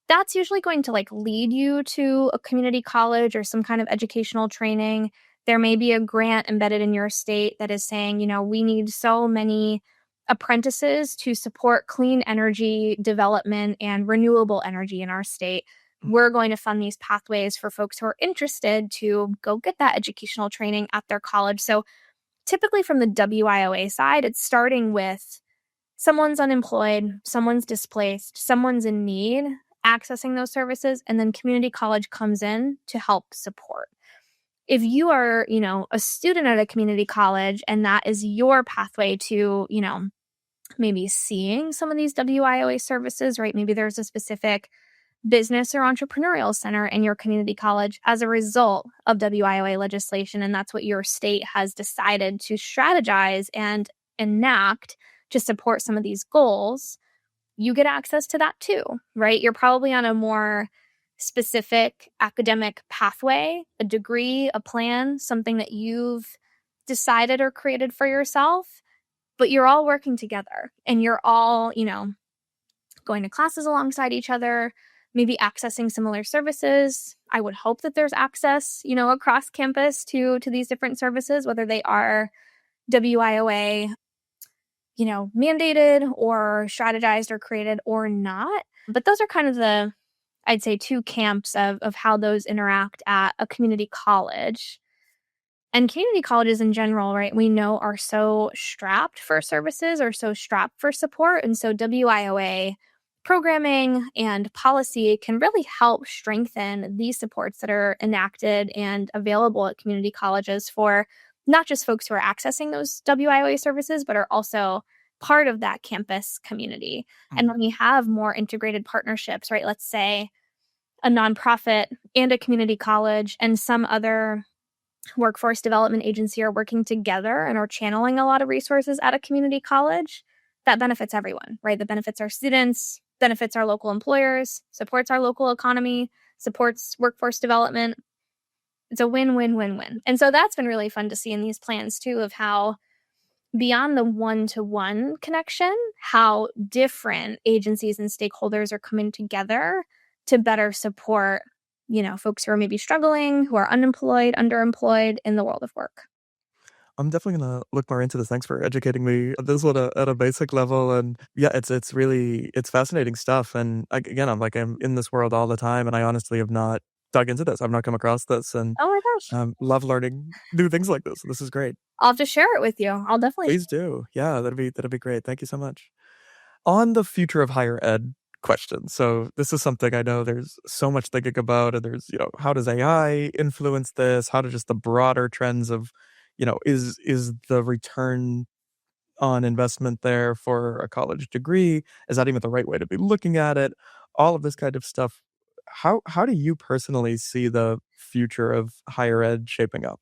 That's usually going to like lead you to a community college or some kind of educational training. There may be a grant embedded in your state that is saying, we need so many apprentices to support clean energy development and renewable energy in our state. We're going to fund these pathways for folks who are interested to go get that educational training at their college. So typically from the WIOA side, it's starting with someone's unemployed, someone's displaced, someone's in need, accessing those services, and then community college comes in to help support. If you are, a student at a community college and that is your pathway to, maybe seeing some of these WIOA services, right? Maybe there's a specific business or entrepreneurial center in your community college as a result of WIOA legislation, and that's what your state has decided to strategize and enact to support some of these goals. You get access to that too, right? You're probably on a more specific academic pathway, a degree, a plan, something that you've decided or created for yourself, but you're all working together and you're all, going to classes alongside each other, maybe accessing similar services. I would hope that there's access, across campus to these different services, whether they are WIOA, mandated or strategized or created or not. But those are kind of I'd say, two camps of how those interact at a community college. And community colleges in general, right, we know are so strapped for services or so strapped for support. And so WIOA programming and policy can really help strengthen these supports that are enacted and available at community colleges for not just folks who are accessing those WIOA services, but are also part of that campus community. And when we have more integrated partnerships, right, let's say a nonprofit and a community college and some other workforce development agency are working together and are channeling a lot of resources at a community college, that benefits everyone, right? That benefits our students, benefits our local employers, supports our local economy, supports workforce development. It's a win, win, win, win. And so that's been really fun to see in these plans too, of how beyond the one-to-one connection, how different agencies and stakeholders are coming together to better support folks who are maybe struggling, who are unemployed, underemployed in the world of work? I'm definitely gonna look more into this. Thanks for educating me on this one at a basic level, and yeah, it's really it's fascinating stuff. And again, I'm in this world all the time, and I honestly have not dug into this. I've not come across this, and Oh my gosh. love learning new things like this. This is great. I'll have to share it with you. I'll definitely. Please do. Yeah, that'd be great. Thank you so much. On the future of higher ed question. So this is something I know there's so much thinking about, and there's, how does AI influence this? How do just the broader trends of, is the return on investment there for a college degree? Is that even the right way to be looking at it? All of this kind of stuff. How do you personally see the future of higher ed shaping up?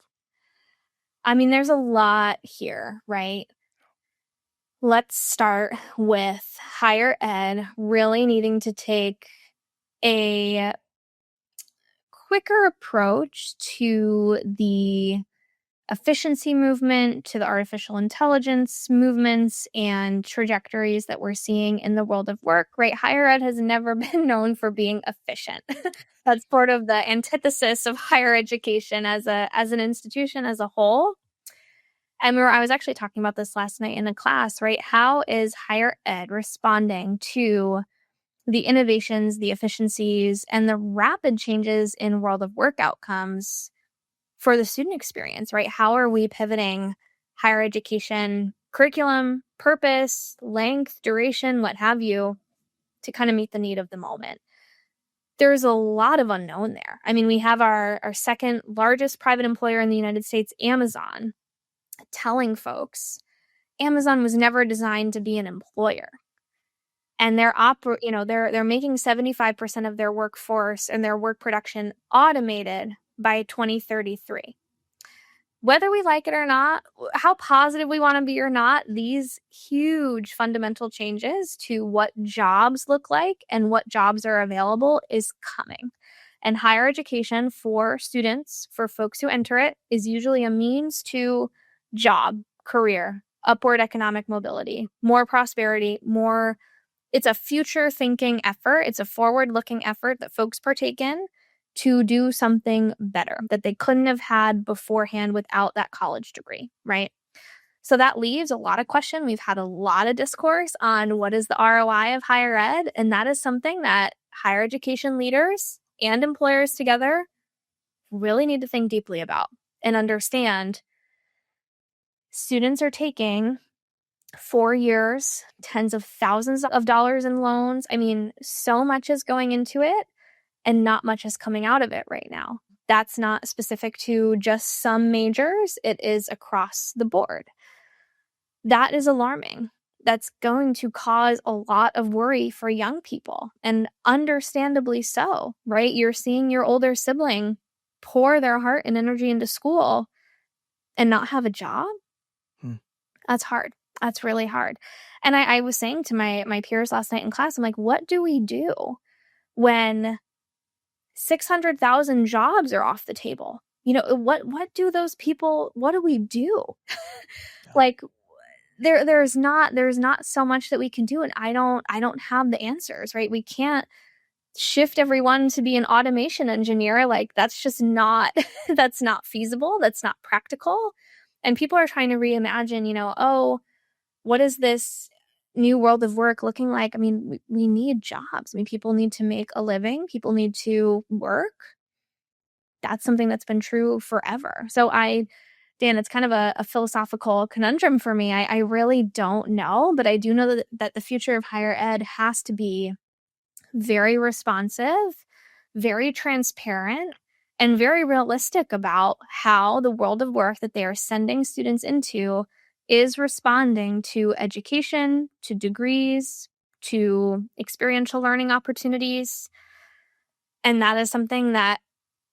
I mean, there's a lot here, right? Let's start with higher ed really needing to take a quicker approach to the efficiency movement, to the artificial intelligence movements and trajectories that we're seeing in the world of work, right? Higher ed has never been known for being efficient. That's sort of the antithesis of higher education as an institution as a whole. And I was actually talking about this last night in a class, right? How is higher ed responding to the innovations, the efficiencies, and the rapid changes in world of work outcomes for the student experience, right? How are we pivoting higher education curriculum, purpose, length, duration, what have you, to kind of meet the need of the moment? There's a lot of unknown there. I mean, we have our second largest private employer in the United States, Amazon, telling folks Amazon was never designed to be an employer. And they're making 75% of their workforce and their work production automated by 2033. Whether we like it or not, how positive we want to be or not, these huge fundamental changes to what jobs look like and what jobs are available is coming. And higher education for students, for folks who enter it, is usually a means to job, career, upward economic mobility, more prosperity, more. It's a future thinking effort. It's a forward looking effort that folks partake in to do something better that they couldn't have had beforehand without that college degree, right? So that leaves a lot of question. We've had a lot of discourse on what is the ROI of higher ed, and that is something that higher education leaders and employers together really need to think deeply about and understand. Students are taking 4 years, tens of thousands of dollars in loans. I mean, so much is going into it and not much is coming out of it right now. That's not specific to just some majors, it is across the board. That is alarming. That's going to cause a lot of worry for young people, and understandably so, right? You're seeing your older sibling pour their heart and energy into school and not have a job. Hmm. That's hard. That's really hard. And I was saying to my peers last night in class, I'm like, what do we do when 600,000 jobs are off the table? What do those people, what do we do? Yeah. Like there's not so much that we can do, and I don't have the answers, right? We can't shift everyone to be an automation engineer. Like that's just not that's not feasible, that's not practical. And people are trying to reimagine, oh, what is this new world of work looking like? I mean, we need jobs. I mean, people need to make a living, people need to work. That's something that's been true forever. So Dan, it's kind of a philosophical conundrum for me. I really don't know, but I do know that the future of higher ed has to be very responsive, very transparent, and very realistic about how the world of work that they are sending students into is responding to education, to degrees, to experiential learning opportunities. And that is something that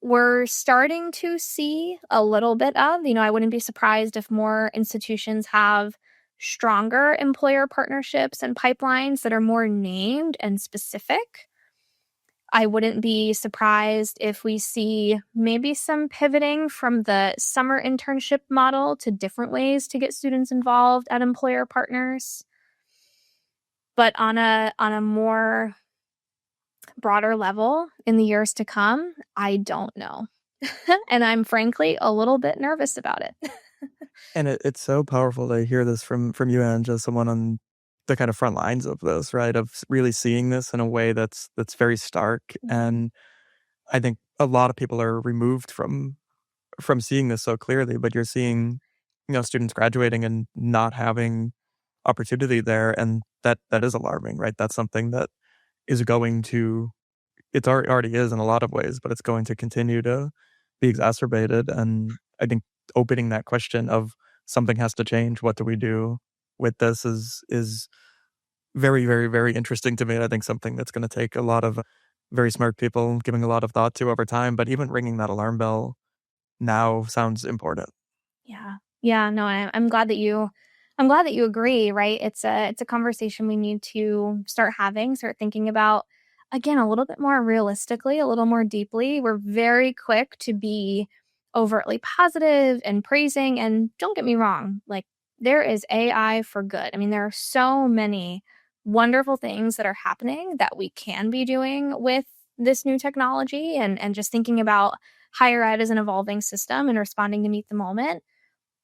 we're starting to see a little bit of. I wouldn't be surprised if more institutions have stronger employer partnerships and pipelines that are more named and specific. I wouldn't be surprised if we see maybe some pivoting from the summer internship model to different ways to get students involved at employer partners. But on a more broader level in the years to come, I don't know. And I'm frankly a little bit nervous about it. And it's so powerful to hear this from you, and just someone on the kind of front lines of this, right? Of really seeing this in a way that's very stark. Mhm. And I think a lot of people are removed from seeing this so clearly, but you're seeing, students graduating and not having opportunity there, and that is alarming, right? That's something that is going to already is in a lot of ways, but it's going to continue to be exacerbated. And I think opening that question of something has to change, what do we do with this, is very, very, very interesting to me. And I think something that's going to take a lot of very smart people giving a lot of thought to over time. But even ringing that alarm bell now sounds important. Yeah. Yeah, no, I'm glad that you agree, right? It's a conversation we need to start having, start thinking about again a little bit more realistically, a little more deeply. We're very quick to be overtly positive and praising, and don't get me wrong, like there is AI for good. I mean, there are so many wonderful things that are happening that we can be doing with this new technology, and just thinking about higher ed as an evolving system and responding to meet the moment.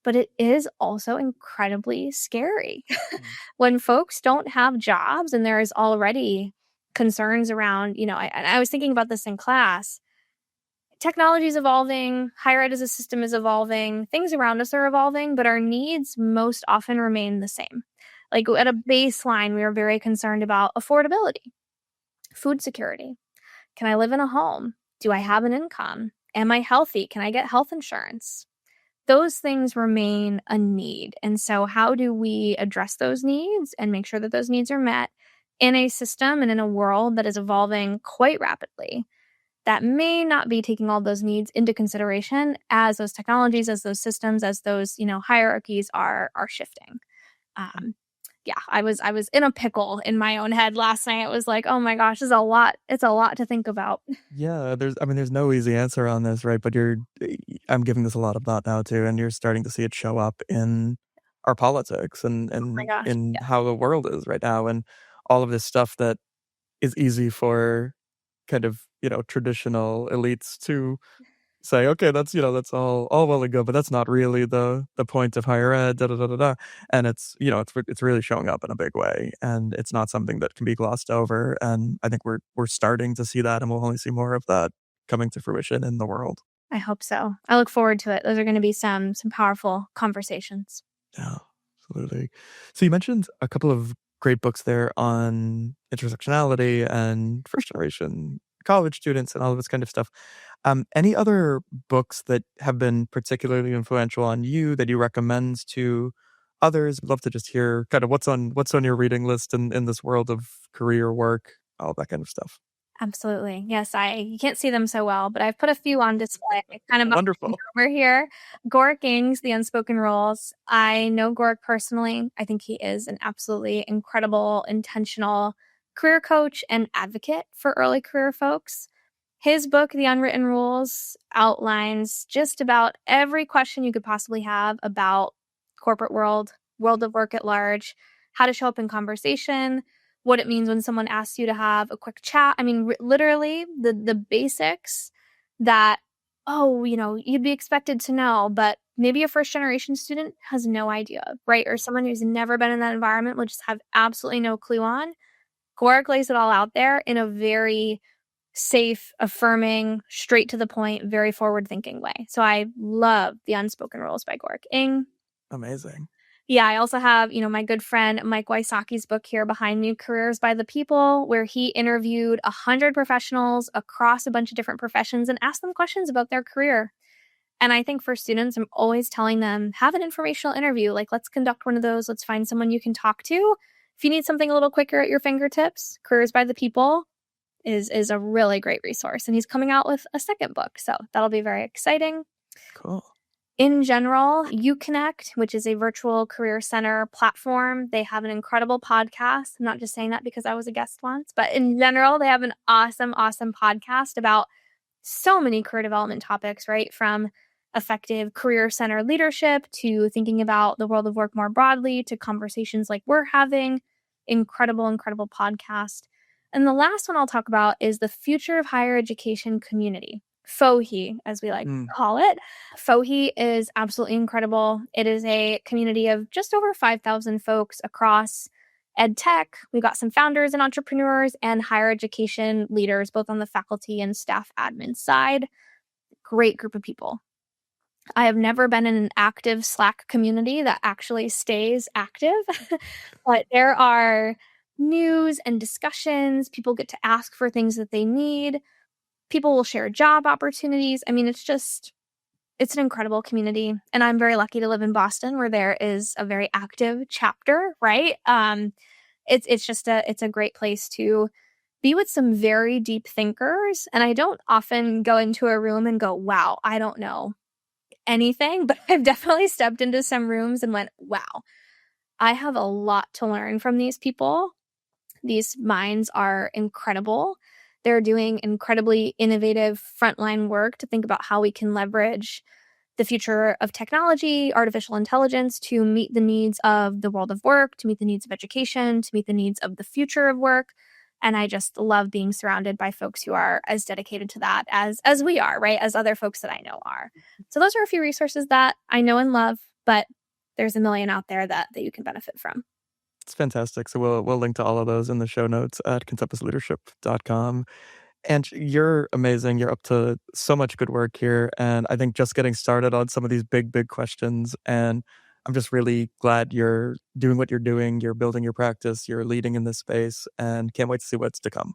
But it is also incredibly scary Mm. when folks don't have jobs and there is already concerns around, and I was thinking about this in class. Technology is evolving, higher ed as a system is evolving, things around us are evolving, but our needs most often remain the same. Like at a baseline, we are very concerned about affordability, food security. Can I live in a home? Do I have an income? Am I healthy? Can I get health insurance? Those things remain a need. And so, how do we address those needs and make sure that those needs are met in a system and in a world that is evolving quite rapidly? That may not be taking all those needs into consideration as those technologies, as those systems, as those hierarchies are shifting. Um, yeah, I was in a pickle in my own head last night. It was like, oh my gosh, this is a lot. It's a lot to think about. Yeah, there's no easy answer on this, right? But I'm giving this a lot of thought now too, and you're starting to see it show up in our politics and Oh my and gosh, in yeah, how the world is right now, and all of this stuff that is easy for kind of, traditional elites to say, "Okay, that's all well and good, but that's not really the point of higher ed, da da da da da." And it's really showing up in a big way, and it's not something that can be glossed over. And I think we're starting to see that, and we'll only see more of that coming to fruition in the world. I hope so. I look forward to it. Those are going to be some powerful conversations. Yeah, absolutely. So you mentioned a couple of great books there on intersectionality and first generation college students and all of this kind of stuff. Any other books that have been particularly influential on you that you recommend to others? Would love to just hear kind of what's on your reading list in this world of career, work, all that kind of stuff. Absolutely. Yes, you can't see them so well, but I've put a few on display kind of behind me Wonderful. over here. Gork Ing's The Unspoken Rules. I know Gork personally. I think he is an absolutely incredible, intentional career coach and advocate for early career folks. His book, The Unwritten Rules, outlines just about every question you could possibly have about corporate world of work at large, how to show up in conversation, what it means when someone asks you to have a quick chat. I mean, literally the basics that you'd be expected to know, but maybe a first generation student has no idea, right? Or someone who's never been in that environment will just have absolutely no clue on. Quark lays it all out there in a very safe, affirming, straight to the point, very forward thinking way. So I love The Unspoken Rules by Gork Ing. Amazing. Yeah, I also have, my good friend Mike Wysocki's book here behind me, Careers by the People, where he interviewed 100 professionals across a bunch of different professions and asked them questions about their career. And I think for students, I'm always telling them, have an informational interview. Like, let's conduct one of those. Let's find someone you can talk to. If you need something a little quicker at your fingertips, Careers by the People is a really great resource. And he's coming out with a second book. So that'll be very exciting. Cool. In general, UConnect, which is a virtual career center platform, they have an incredible podcast. I'm not just saying that because I was a guest once, but in general, they have an awesome, awesome podcast about so many career development topics, right? From effective career center leadership to thinking about the world of work more broadly to conversations like we're having. Incredible, incredible podcast. And the last one I'll talk about is the future of higher education community. FOHI, as we like Mm. to call it. FOHI is absolutely incredible. It is a community of just over 5,000 folks across ed tech. We've got some founders and entrepreneurs and higher education leaders, both on the faculty and staff admin side. Great group of people. I have never been in an active Slack community that actually stays active, but there are news and discussions. People get to ask for things that they need. People will share job opportunities. I mean, it's an incredible community. And I'm very lucky to live in Boston where there is a very active chapter, right? It's a great place to be with some very deep thinkers. And I don't often go into a room and go, wow, I don't know anything, but I've definitely stepped into some rooms and went, wow, I have a lot to learn from these people. These minds are incredible. They're doing incredibly innovative frontline work to think about how we can leverage the future of technology, artificial intelligence to meet the needs of the world of work, to meet the needs of education, to meet the needs of the future of work. And I just love being surrounded by folks who are as dedicated to that as we are, right? As other folks that I know are. So those are a few resources that I know and love, but there's a million out there that you can benefit from. It's fantastic. So we'll link to all of those in the show notes at contempusleadership.com. And you're amazing. You're up to so much good work here. And I think just getting started on some of these big, big questions. And I'm just really glad you're doing what you're doing. You're building your practice. You're leading in this space and can't wait to see what's to come.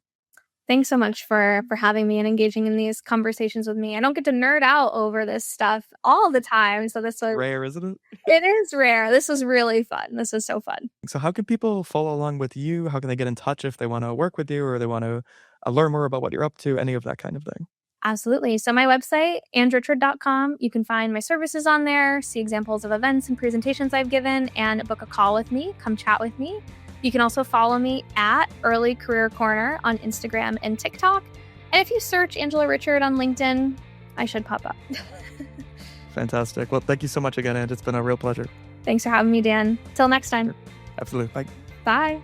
Thanks so much for having me and engaging in these conversations with me. I don't get to nerd out over this stuff all the time. So this was Rare, isn't it? it is rare. This was really fun. This was so fun. So how can people follow along with you? How can they get in touch if they want to work with you or they want to learn more about what you're up to? Any of that kind of thing. Absolutely. So my website, angerichard.com, you can find my services on there, see examples of events and presentations I've given, and book a call with me. Come chat with me. You can also follow me at Early Career Corner on Instagram and TikTok. And if you search Angela Richard on LinkedIn, I should pop up. Fantastic. Well, thank you so much again, Ange. It's been a real pleasure. Thanks for having me, Dan. Till next time. Absolutely. Bye. Bye.